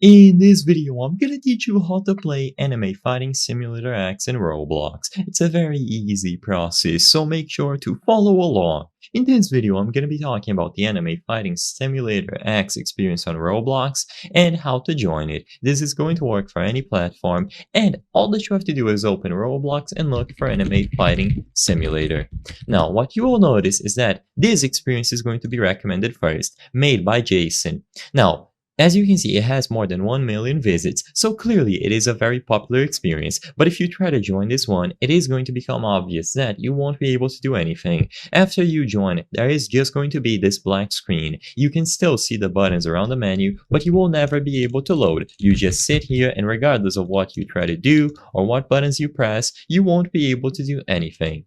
In this video, I'm gonna teach you how to play Anime Fighting Simulator X in Roblox. It's a very easy process, so make sure to follow along. In this video, I'm gonna be talking about the Anime Fighting Simulator X experience on Roblox and how to join it. This is going to work for any platform, and all that you have to do is open Roblox and look for Anime Fighting Simulator. Now, what you will notice is that this experience is going to be recommended first, made by Jason. Now, as you can see, it has more than 1 million visits, so clearly it is a very popular experience, but if you try to join this one, it is going to become obvious that you won't be able to do anything. After you join, there is just going to be this black screen. You can still see the buttons around the menu, but you will never be able to load. You just sit here, and regardless of what you try to do or what buttons you press, you won't be able to do anything.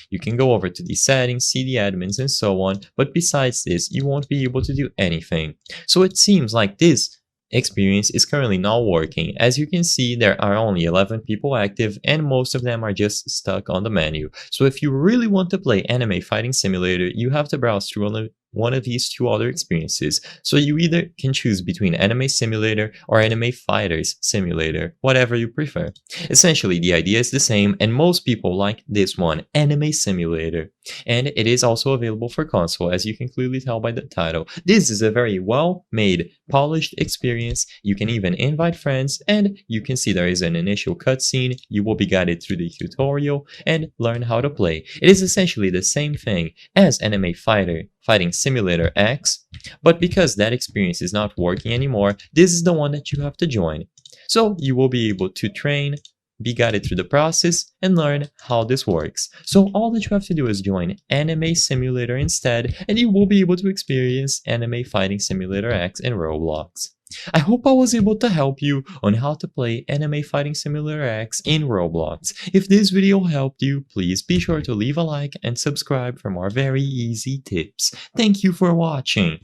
You can go over to the settings, see the admins and so on, but besides this, you won't be able to do anything. So it seems like this experience is currently not working. As you can see, there are only 11 people active and most of them are just stuck on the menu. So if you really want to play Anime Fighting Simulator, you have to browse through one of these two other experiences. So you either can choose between Anime Simulator or Anime Fighters Simulator, whatever you prefer. Essentially, the idea is the same and most people like this one, Anime Simulator. And it is also available for console, as you can clearly tell by the title. This is a very well-made, polished experience. You can even invite friends, and you can see there is an initial cutscene. You will be guided through the tutorial and learn how to play. It is essentially the same thing as Anime Fighting Simulator X, but because that experience is not working anymore, this is the one that you have to join. So you will be able to train, be guided through the process, and learn how this works. So all that you have to do is join Anime Simulator instead, and you will be able to experience Anime Fighting Simulator X in Roblox. I hope I was able to help you on how to play Anime Fighting Simulator X in Roblox. If this video helped you, please be sure to leave a like and subscribe for more very easy tips. Thank you for watching.